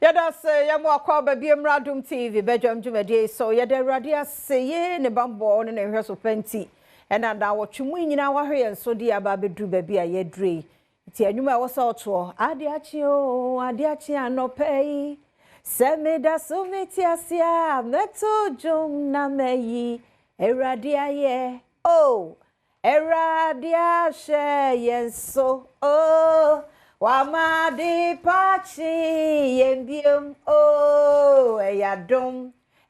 Yada say ya mo akwa ba bi Adom TV bedwam dwumade so yada awurade aseye ne bambo ne hwe so panti ena da wotwemu nyina wa hwe enso di aba bedru ba bi a yedre ti anwuma a wosa oto ade achi anopai semeda sumiti asia meto jom na meyi awurade aye awurade ashe yenso Wamadi pachi yembium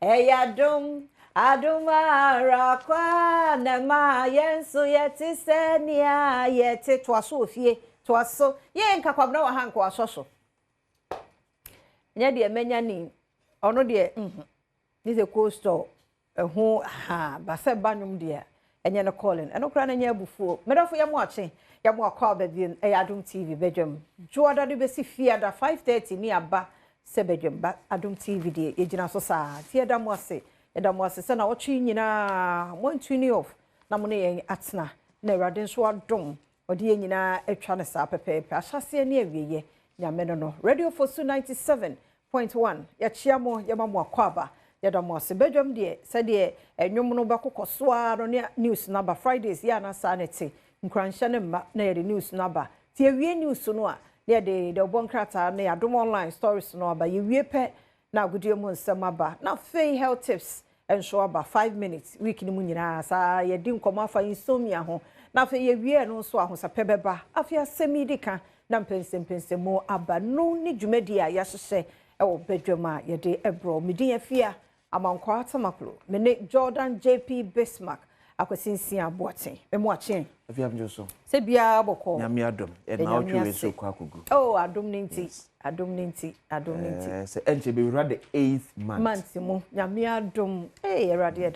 eyadum aduma kwa nama yensu yeti senia yeti twaso ofie twaso ye nkakwabna wa hanko asoso nya de menya ni ono de ni the coastal ehu ha ba se banum de enye no calling eno kra na nya abufuo medafo yamo ache yamo akwa ba bi Adom TV bedwam joada de besi fiada 5:30 ni aba se bedwam ba Adom TV de yegina so saa ti edam ase se na wotwe nyina montuni off na mo ne yen atena na awurade nso adom ode yen nyina atwa ne saa pepepe ahyase ne awieye nyame no radio for 97.1 ya chiamo yamamo akwaba yadam ase bedwam de se de enwom no bekokoso a no ne news number Fridays ya na saa nete nkranhya ne ma na yede news number ti awie news no a na yede de obonkrata na Adom online stories no aba yewie pe na agudie mu nsem aba na fey health tips and show about 5 minutes week ni mu nyina sa yedi nkoma afa insomnia ho na fe yewie no so ahosa pebeba afia semidika na mpense mo aba no ni dwumadi a yahyehyɛ ɛwɔ bedwam a yede ebro medin afia amankwa atamaklo me Jordan JP Bismarck akwasinsi aboten emo achen afia mjoso se bia bokɔ nyame adom e na otwe so kwa kugu Adom ninti se enche be the 8th month mu nyame adom erade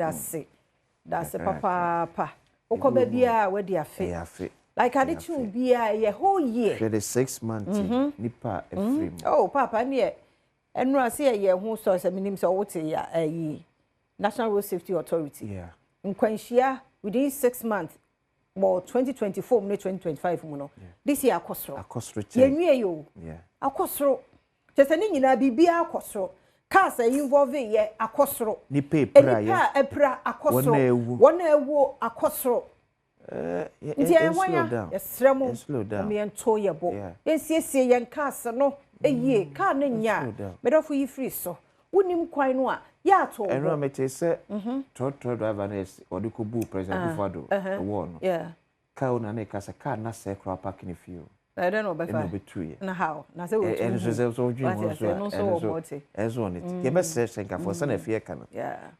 da se papa okoba bia wadi afe like adichu bia ye whole year for the 6 months nipa efrem papa ne enro ase ye ho so se minim se wote ya National Road Safety Authority nkwanhia within 6 months more 2024 no 2025 mu no this year akosro yenwie yo akosro tese ni nyina bibia akosro cars involve ye akosro ni paper ya epra akosro wona ewu akosro nti enwanya yesremo me ento ye bo ensiesie ye cars no eyie car no nya medofo yi free so wonim kwan no a ya to enro mete se trotro driver na odi ko bu president Fado wo no car una na kasa car na se kra park ni fio I don't know by far na how na se we so dream so on it ye be se senka for se na fie kana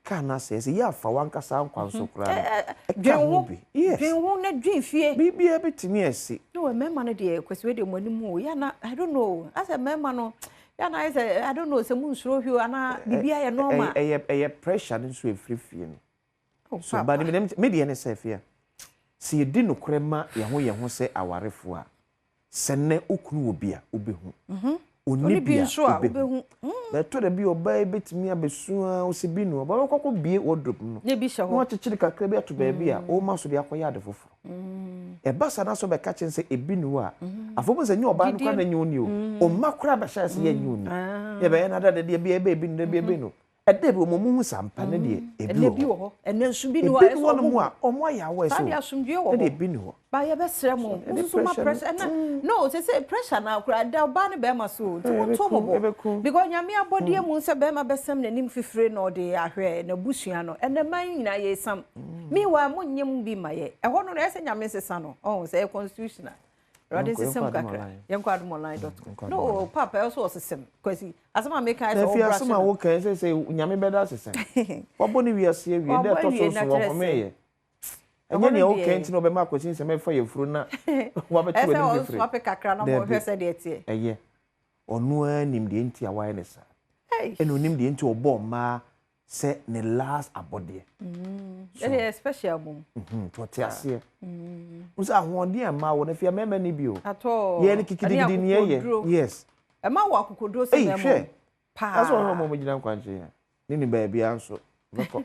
car na se ya fa wan kasa nkwa so kra dwen na dwen fie bibia betimi esi no memma no de kwesi we de monimu ya na I don't know as a memma no ya na I don't know se mun suro hwi ana bibia ye normal eye pressure nso e free fie no so ba me de ne se fie si edi no krema ye ho se awarefo a sene okunu obi a obehu oni bi so a obehu na to da bi oba betimi abesu a osibi no oba kokko bie wardrobe no ne bi hye ho no chechiri kakra bi ato ba bi a o ma so de akoya ade foforo e basa na so be ka chen se ebi no a afomo se nya oba no kwa na nya oni o makura ba sha se ya nya oni ye be na da de bi ebi no bi ebi no ede bi omomu sampa ne de ebi wo ene nsu bi no a eso no a omo ya wo eso ba ya sumdwe wo de ebi no ba ya be sremo nso ma pressure na no say pressure na akura da ba ne be ma so to mo because nyame abodie mu se be ma besem na nim fifire no de ahwe na busua no ene man nyina ye sam mi wa mo nyem bi ma ye eho no ese nyame sesa no say constitutional Radin system kakra yenko adomonline.com no papa also system because asama make I so brother asama wo kan say nyame beda system wo ni wiase wie dey to so wo me ye enye ne o kan ti no be ma question se me fa ye furu na wo be tu ni free papa kakra na mo hwese de tie eye onu anim de enti awareness eno nim de enti obo ma se ne last abode ele special mum to tiase usa ahode ama wo na fia mema ni bio ato ye ne kikidigidi ni ye yes ema wo akokodro se memo pa aso ho mo gina nkwanche ya ni ba bia nso beko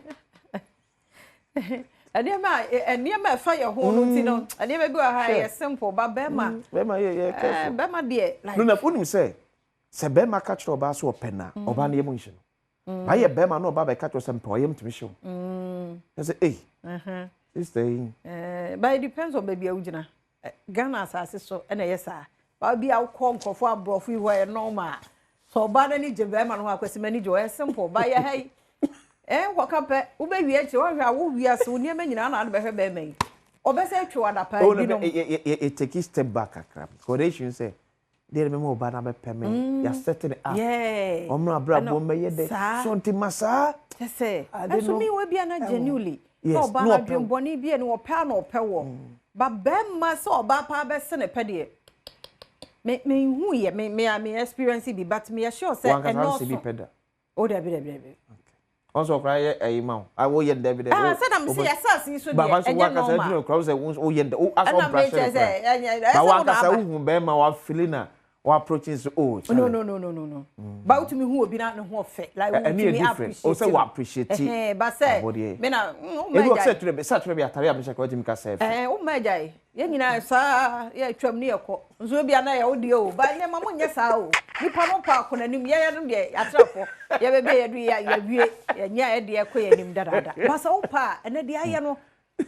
Eniema fa your ho no ti no. Eniema bi wa ha ye simple ba bema. Bema ye careful. Bema de like. No na funim say bema ka kire oba so opena, oba na yemu nhye no. Ba ye bema na oba be ka kire so mpa oyem timi hye. Say eh. This thing. But it depends on baby awugina. Ghana asase so na yesa. Ba bi akọ nkofo abrofu iho e normal. So oba na ni je bema no akwesi mani je simple. Ba ye hey. Wakape ubewie echi wo hwe awo wiase wo niam nyina na ade behwe be mai obese atwe wada pa bi no take a step back akram correction say there me mo ba na be peme ya setting up omra brabo meye de so nti masa say so mi we bia na genuinely no ba na dwemboni bia ni wo pa na ope wo ba bemma so oba pa be se ne pede me hu ye me experience bi but me sure say no so o de also cry a man. I will yet David. I said I'm say assassin so but once work as a crowd say oh yet oh as one pressure. But one as a who be ma wa feeling or approaching so oh no. But to me who be not no ho fe like we me appreciate. Also we appreciate it. But say me na e go say to be atare abisha ko jimi ka say. O ma jai. Ye nyina sa ye twam ne yeko. Nso bia na ye odi o. Ba ne ma munye sa o. Nipa no pa ko nanim ye no de atrafo. Ye be be ye du ya wie ye nya ye de ko ye nim dadada. Ba sa opa ene de aye no.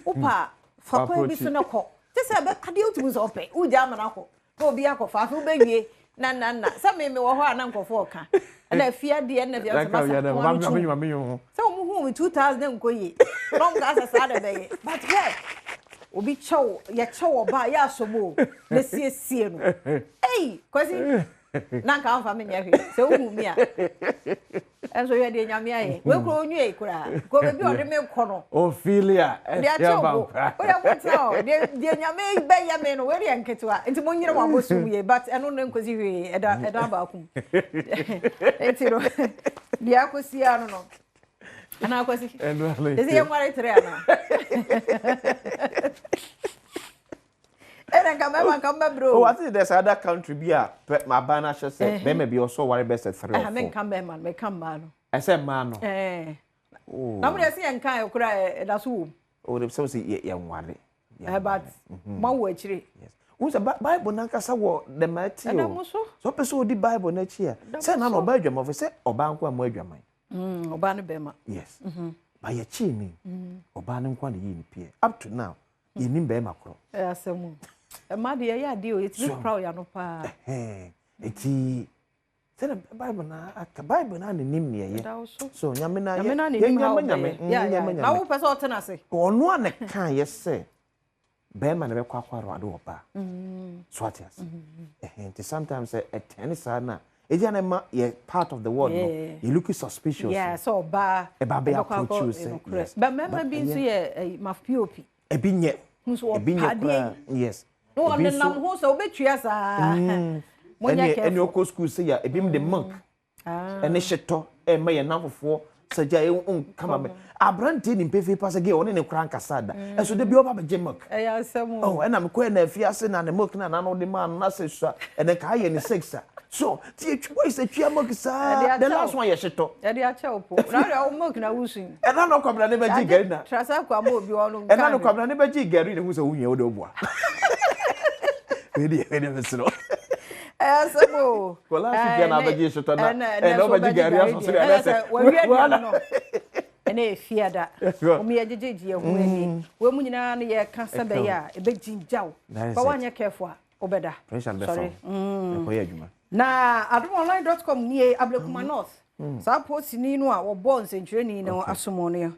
Opa fa ko bi so na ko. Te se be ade otumu so ope. U ja ma na ko. Ko bi akọfa so be wie na sa me wo ho ana nkofo ka na afia de na bia so masa so mu hu 2000 nkoyi long gas sa de be but hey obi chow ye chow ba ya sobo na siesie no hey kwasi na ka amfa me nya hwe so hu mi a enso ye de nya me aye we kro onyu e kura ko be bi o de me kọ no ophelia ya ba o ya kwata de nya me be ya me no we de nketewa nti mo nyire wa bosum ye but eno no nkozi hwe eda ba akum etiro dia kosi ano no ana kwasi ezi ye mware tre ana Come bro. Oh, I think there's other country be my banner should say maybe also worry best 3 or 4. Me come man. I said man. Oh. Na me see enkan e kura da so. Oh, they say ye worry. But ma wo achire. Yes. Who say Bible na kasa wo the mighty o. So person di Bible na chi e. Say na no ba adwama for say oba nko am adwaman. Oba no be ma. Yes. Ba ye chi ni. Oba no nko na yi ni pie. Up to now, ye nim be ma kro. Asemu. Ma de ya de o eti proud ya no pa. Eti say the Bible na nim ne ye. So nyame na ye nyame. Na wo pese o tena se. Ono an kan ye say be ma na be kwakwaro ade oba. So atias. Enti sometimes a tennis na eja ma ye part of the world no. You look suspicious. Yeah, so ba be approach you say. Yes. But member bi so ye ma POP. Ebi nye. Yes. No one nam ho so betua sa. Monya ke. Eni okọ school say ya ebi m de monk. Eni hyeto e ma ye namfofo saja e kama me. Abrante ni mpefe pa sage one ne kra nkasada. Eso de bi oba beje monk. Ya asem. Oh, ena me ko na afiase na ne monk na no de man na se so. Ene ka ye ni 6. So, ti twa is a twa monk sa. The last one ye hyeto. E de acha opo. Na ya monk na wusun. Ena no kwabra ne beji gari na. Trasa kwa mo obi ono. Ena no kwabra ne beji gari ne hu se hunye o de obua. Vedi mesro. Asemo. Kola si bia na baji hyeto na. No baji gari aso se wala no. Ene efiada. Omi ejejeje ho ani. We mu nyina na ye kasa be ya e beji jaw. Ba wanya careful obeda. Sorry. Ko adwuma. Na adomonline.com ni Ablekuma North. Sa post ni no a wo bon sentreni no asomo no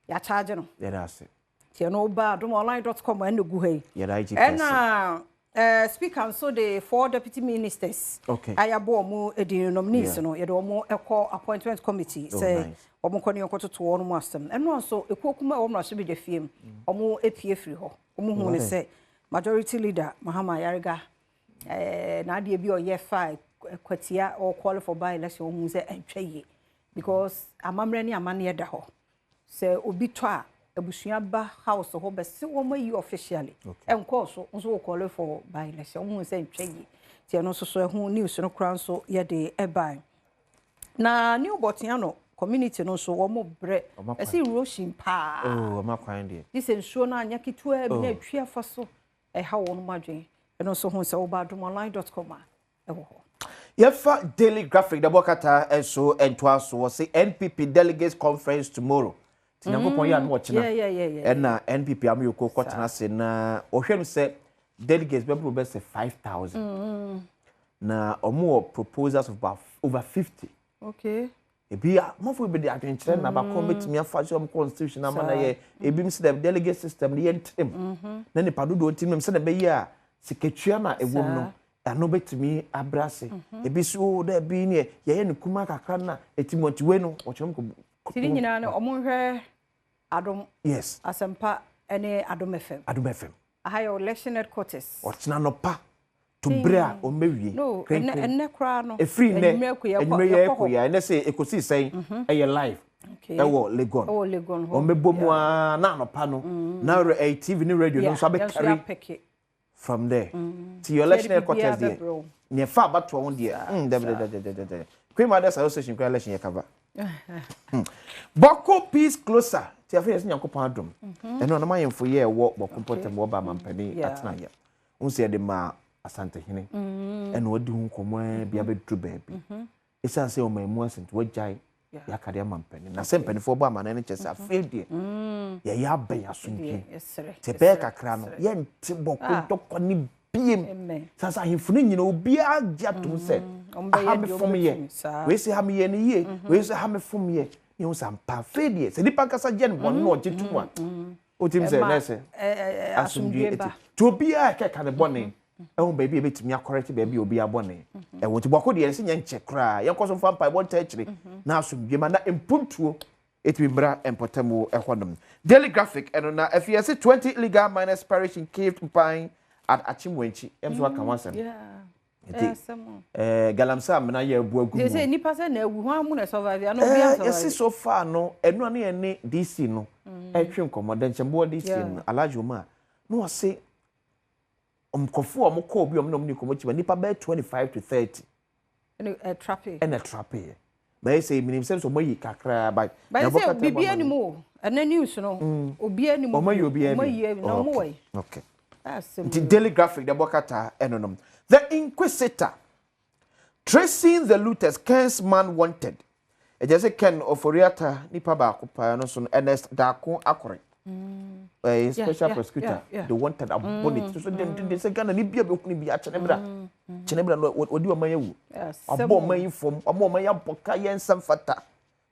ya charge no. Yeah, that's it. Tie no ba adomonline.com and go hey. Yeah, right. And speaker so the 4 deputy ministers. Okay. Ayabo mu edin nominees no ye do mo eco appointment committee say omo koni okoto to ono mo asem. Eno so ekokuma omo na so be de fiem. Omo epie free ho. Omo hu ne say majority leader Mahama Yariga na de bi oye fa kwatia or qualify by election hu say entwaye because amamre ni amane da ho. Say obi to a abusua ba house ho be se wo mayi officially enko so nso call for by election hu say ntwaye tie no so hu news no kran so ye de e ban na new botian no community no so wo mo bre e say erosion pa oh ma kwan de this nsuo na anya kitua bi na atwi afa so e ha wo no madwen e no so ho se obadomonline.com e wo Yefa daily graphic the bokata eso entwa so we say NPP delegates conference tomorrow. Tinyankopon ya no watch na. Yeah. Na NPP amyoko kwotena se na ohwenu se delegates be be say 5,000. Na omo proposals of about over 50. Okay. Ebia mofo be dey adwenkyere na ba kom betimi afa so constitution ama na ye ebi mse the delegate system ne yentem. Na nipa dodo ntim se na be ye a sikatua na ewom no. Ano betimi abrase ebi so da bi ne ye ne kuma kakra na etimoti we no ochom ko tiri nyina ne omonhwe Adom yes asempa ene Adom FM ahaya election headquarters ochina no pa to bra o mewie no enne kra no efri ne enwe ye ko ya ene se ekosi sen eye live ewo Legon ho o mebomu na no pa no na TV ni radio no so abekari from there to your election headquarters there near far back to one there Queen Mother's Association election cover Boko peace closer ti afa yesi nyankopon adom eno na mayemfo ye wo Boko potem wo ba mampani atena ya unse de ma asante hene eno wadi hu komo bia bedru baabi isa se o mamu asent wajai ya kade mampani na se mpanifo bo amana ne chese afedie ya ben asonke te be kakra no ye nti Boko dokko ni biem sasa ahimfunu nyina obi agya tum se ha me fom ye we se ha me ye ni ye we se ha me fom ye ni o sampa fedie se nipa kasa gye no no ogyetuma o tim se na se asumdue eti to obi a keka ne bone ehun baby ebetimi akorete baby obi abone ewo ti Boko de se nyenche kra ye koso fa mpa bon tachiri na asumdue ma na empuntuo etimi bra empotamo ehonum daily graphic eno na afiase 20 illegal miners perish in cave pine at Achimwenchi emso aka wansem galamsa amna ye abu agu they say nipa say na awu ho amu na survive no bi survive yes so far no enu na ye ne DC no etwe nkomoda nchembo DC no alajoma no wase omkofo omko obi omnom ni komochi nipa be 25 to 30 and a trappy may say minim sense omayi kakra by say bibi animu and news no obi animu omayi no mo way okay the daily graphic the bokata enonom the inquisitor tracing the looters Ken's man wanted e just Ken Oforiata nipa ba akopa no so Ernest Dako akore special prosecutor the wanted abonnet so they say Ghana ni bia be kunu bia chenebra no odi o mayewu abo man fom abo man ya boka yensam fata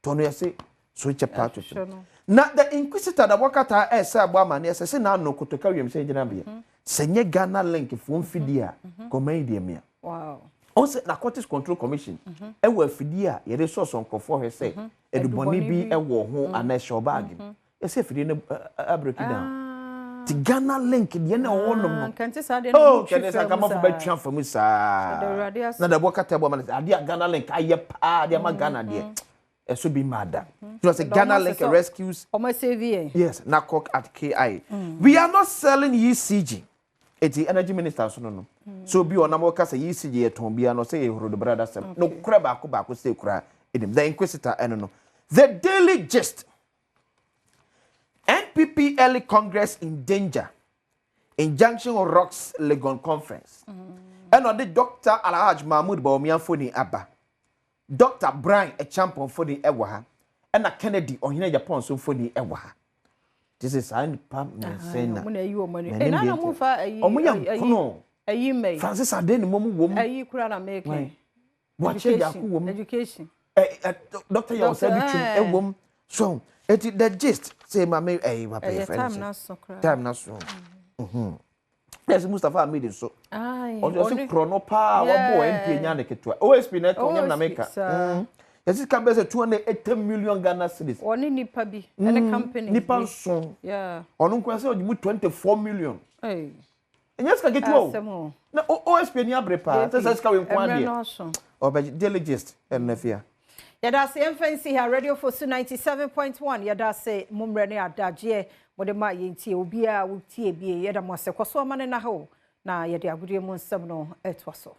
to no yese so chapter to na the inquisitor da wakata esa abo amane ese se na no kotoka wiem se gina bia senye Ghana link fom fidia komai mia wow also Narcotics Control Commission ewo fidia ye resource on kofo he say eduboni bi ewo ho anasho bag ese fidie ne break down ti Ghana link de na wonom no kante sa de no kene sa kama fo betwa fam sa na da bokata abo amane ade Ghana link aye pa de ma Ghana de eso bi mada you say Ghana link rescues omo save yes nakok at KI we are not selling ECG eti energy minister so no so bi onam ka say ECG eton bia no say ehoro the brother sem no kura ba ko say kura edim the inquisitor eno no the daily gist NPP early Congress in danger injunction rocks Legon conference eno the Dr. Alhaj Mahmoud Bawumia foni aba Dr. Brian a champion foni ewa ha ena Kennedy ohina Japan so foni ewa ha this is an pam sena mo na yi o mo ni na na mo fa ayi mai Francis Aden mo mo wom ayi kura na make what change aku wom education Dr. you said it wom so it the gist say ma me wa pay time na so kura time na so yes Mustafa Amidi so o just chrono pa wa boy MP nya ne ketwa OSP na to nyam na make yes can be 280 million Ghana cedis oni nipa bi ene company nipa so yeah onu nkwase o gimu 24 million yes ka ketwa na OSP ni abrepa say ska we nkwa de o be diligist enafia yada say emfancy here radio for 97.1 yada say mumre ne adaje mode ma yenti obi a wutie bie yada mo se kwaso amane na ho na yade agudie mu nsem no etwaso